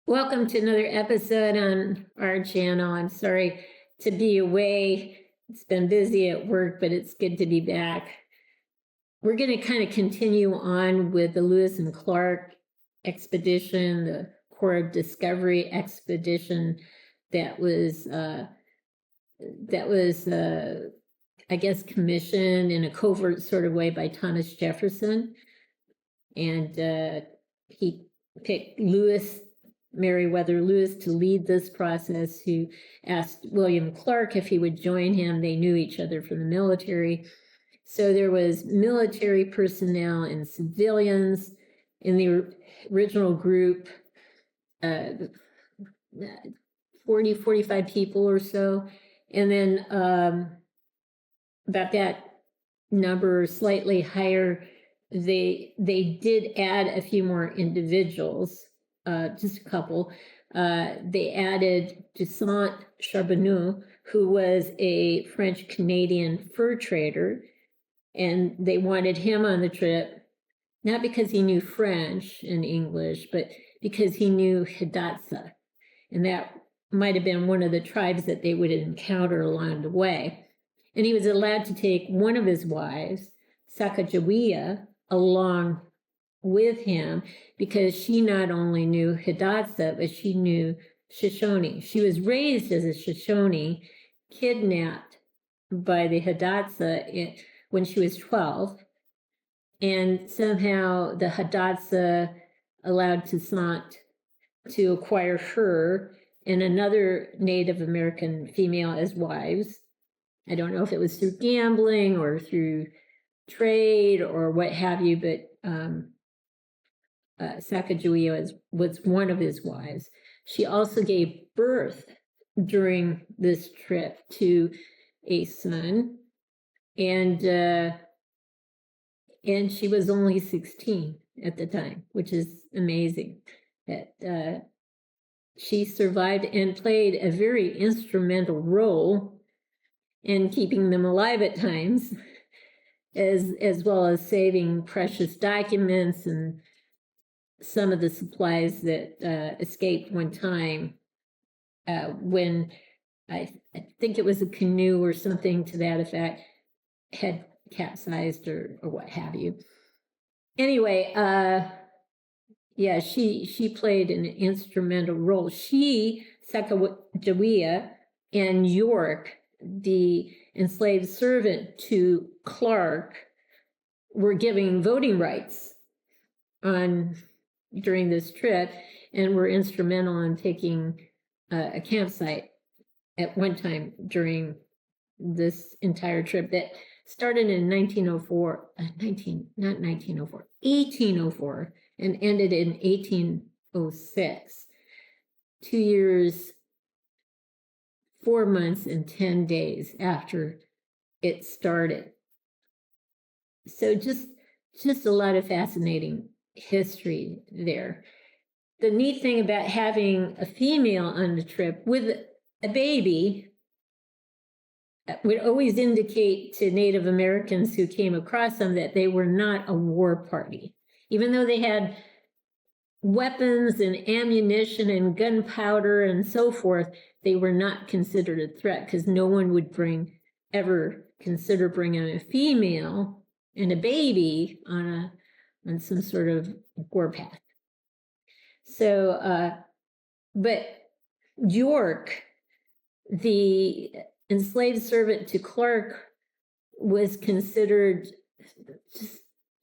Welcome to another episode on our channel. I'm sorry to be away. It's been busy at work, but it's good to be back. We're going to kind of continue on with the Lewis and Clark expedition, the Corps of Discovery expedition that was I guess, commissioned in a covert sort of way by Thomas Jefferson. And he picked Meriwether Lewis to lead this process, who asked William Clark if he would join him. They knew each other from the military. So there was military personnel and civilians in the original group, 45 people or so. And then about that number, slightly higher, they did add a few more individuals. Just a couple. They added Toussaint Charbonneau, who was a French-Canadian fur trader, and they wanted him on the trip, not because he knew French and English, but because he knew Hidatsa, and that might have been one of the tribes that they would encounter along the way. And he was allowed to take one of his wives, Sacagawea, along with him, because she not only knew Hidatsa, but she knew Shoshone. She was raised as a Shoshone, kidnapped by the Hidatsa when she was 12, and somehow the Hidatsa allowed Toussaint to acquire her and another Native American female as wives. I don't know if it was through gambling or through trade or what have you, but Sacagawea was one of his wives. She also gave birth during this trip to a son, and she was only 16 at the time, which is amazing. That she survived and played a very instrumental role in keeping them alive at times, as well as saving precious documents and some of the supplies that escaped one time when I think it was a canoe or something to that effect had capsized or what have you. Anyway, yeah, she played an instrumental role. She, Sacagawea, and York, the enslaved servant to Clark, were giving voting rights during this trip, and were instrumental in taking a campsite at one time during this entire trip that started in 1804, and ended in 1806. 2 years, 4 months, and 10 days after it started. So just a lot of fascinating history there. The neat thing about having a female on the trip with a baby would always indicate to Native Americans who came across them that they were not a war party. Even though they had weapons and ammunition and gunpowder and so forth, they were not considered a threat, because no one would ever consider bringing a female and a baby on some sort of warpath. So, but York, the enslaved servant to Clark, was considered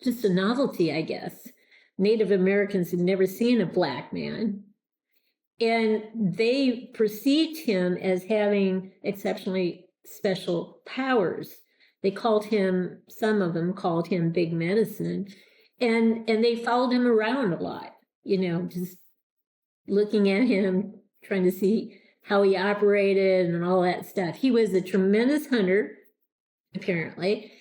just a novelty, I guess. Native Americans had never seen a black man, and they perceived him as having exceptionally special powers. They called him, some of them called him Big Medicine, and they followed him around a lot, just looking at him, trying to see how he operated and all that stuff. He was a tremendous hunter, apparently.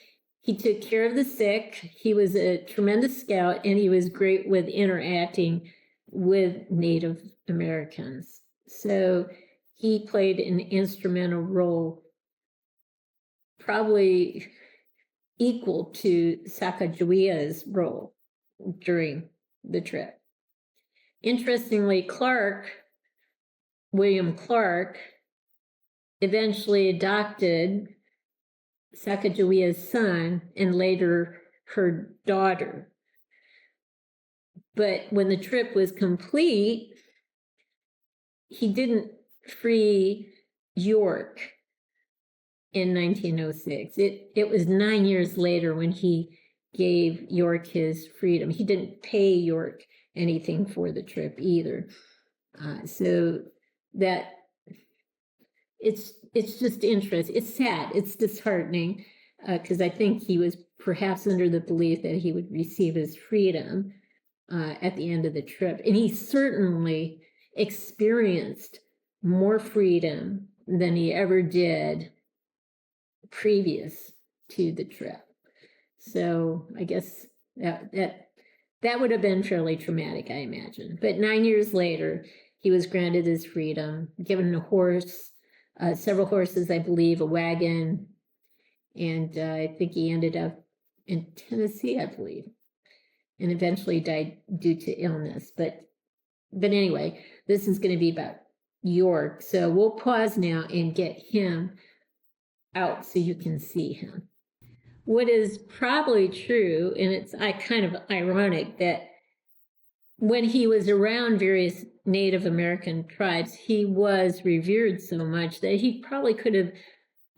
He took care of the sick. He was a tremendous scout, and he was great with interacting with Native Americans. So he played an instrumental role, probably equal to Sacagawea's role during the trip. Interestingly, William Clark, eventually adopted Sacagawea's son and later her daughter. But when the trip was complete, he didn't free York in 1906. It was 9 years later when he gave York his freedom. He didn't pay York anything for the trip either. So that it's just interesting. It's sad. It's disheartening because I think he was perhaps under the belief that he would receive his freedom at the end of the trip. And he certainly experienced more freedom than he ever did previous to the trip. So I guess that would have been fairly traumatic, I imagine. But 9 years later, he was granted his freedom, given a horse, several horses, I believe, a wagon, and I think he ended up in Tennessee, I believe, and eventually died due to illness. But anyway, this is going to be about York. So we'll pause now and get him out so you can see him. What is probably true, and it's kind of ironic, that when he was around various Native American tribes, he was revered so much that he probably could have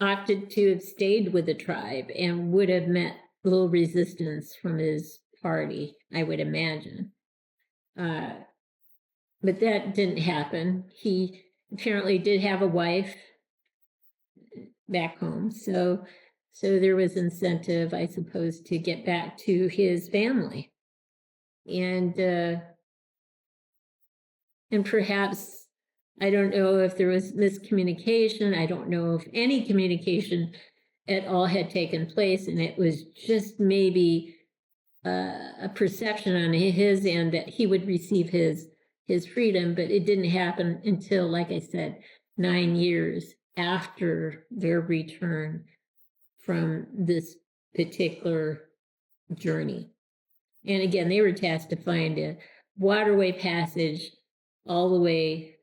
opted to have stayed with the tribe and would have met little resistance from his party, I would imagine. But that didn't happen. He apparently did have a wife back home, so there was incentive, I suppose, to get back to his family. And perhaps, I don't know if there was miscommunication. I don't know if any communication at all had taken place, and it was just maybe a perception on his end that he would receive his freedom, but it didn't happen until, like I said, 9 years after their return from this particular journey. And again, they were tasked to find a waterway passage all the way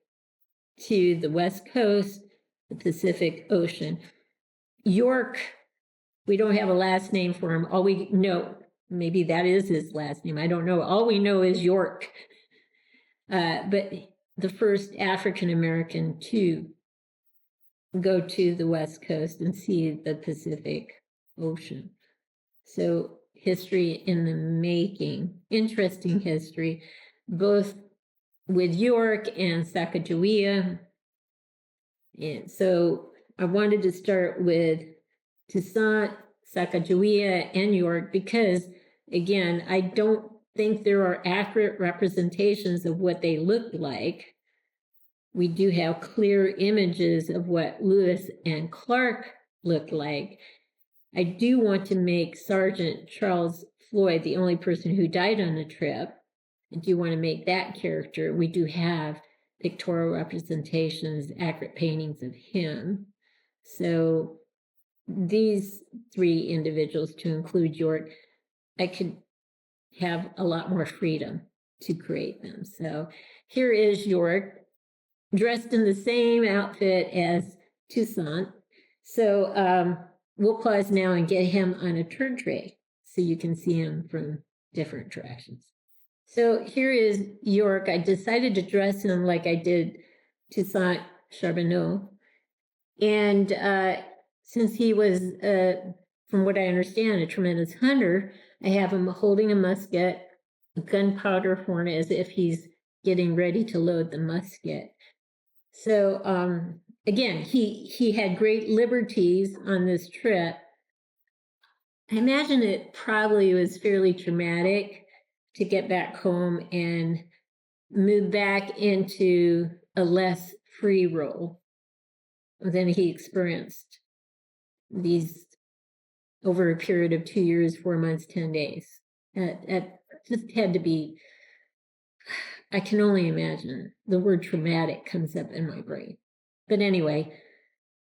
to the West Coast, the Pacific Ocean. York, we don't have a last name for him. All we know, maybe that is his last name, I don't know. All we know is York. But the first African American to go to the West Coast and see the Pacific Ocean. So history in the making, interesting history, both with York and Sacagawea. And so I wanted to start with Toussaint, Sacagawea, and York because, again, I don't think there are accurate representations of what they looked like. We do have clear images of what Lewis and Clark looked like. I do want to make Sergeant Charles Floyd the only person who died on the trip. I do want to make that character. We do have pictorial representations, accurate paintings of him. So these three individuals, to include York, I could have a lot more freedom to create them. So here is York, dressed in the same outfit as Toussaint. So we'll pause now and get him on a turn tray so you can see him from different directions. So here is York. I decided to dress him like I did Toussaint Charbonneau. And since he was, from what I understand, a tremendous hunter, I have him holding a musket, a gunpowder horn, as if he's getting ready to load the musket. So again, he had great liberties on this trip. I imagine it probably was fairly traumatic to get back home and move back into a less free role than he experienced these over a period of 2 years, 4 months, 10 days. It just had to be, I can only imagine. The word traumatic comes up in my brain. But anyway,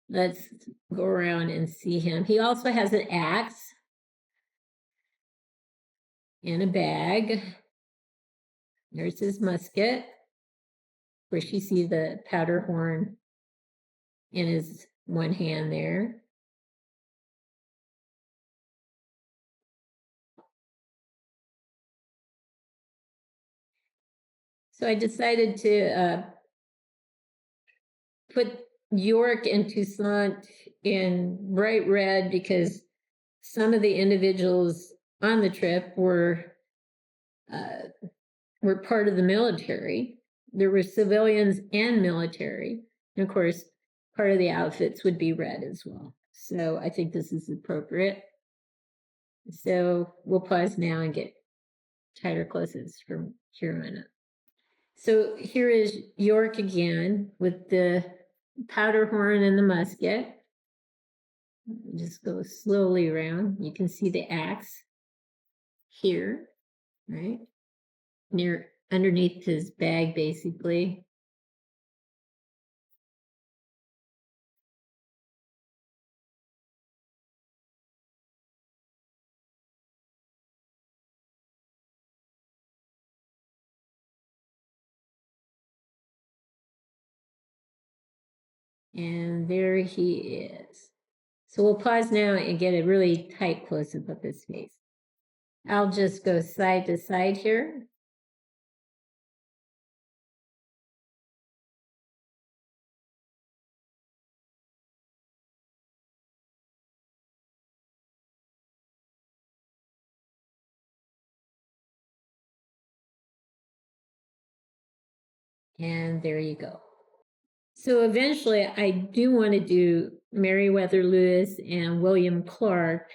let's go around and see him. He also has an axe and a bag. There's his musket. Of course, you see the powder horn in his one hand there. So I decided to put York and Toussaint in bright red because some of the individuals on the trip were part of the military. There were civilians and military. And of course, part of the outfits would be red as well. So I think this is appropriate. So we'll pause now and get tighter closes from here on up. So here is York again with the powder horn and the musket. Just go slowly around. You can see the axe here, right? Underneath his bag, basically. And there he is. So we'll pause now and get a really tight close-up of his face. I'll just go side to side here. And there you go. So eventually I do want to do Meriwether Lewis and William Clark,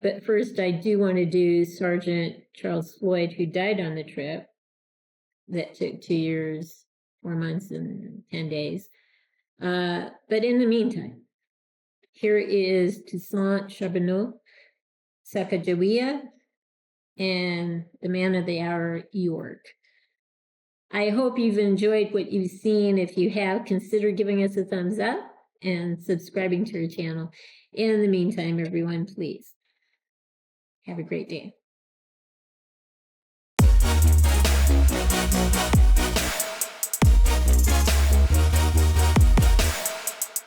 but first I do want to do Sergeant Charles Floyd, who died on the trip. That took 2 years, 4 months, and 10 days. But in the meantime, here is Toussaint Charbonneau, Sacagawea, and the man of the hour, York. I hope you've enjoyed what you've seen. If you have, consider giving us a thumbs up and subscribing to our channel. In the meantime, everyone, please have a great day.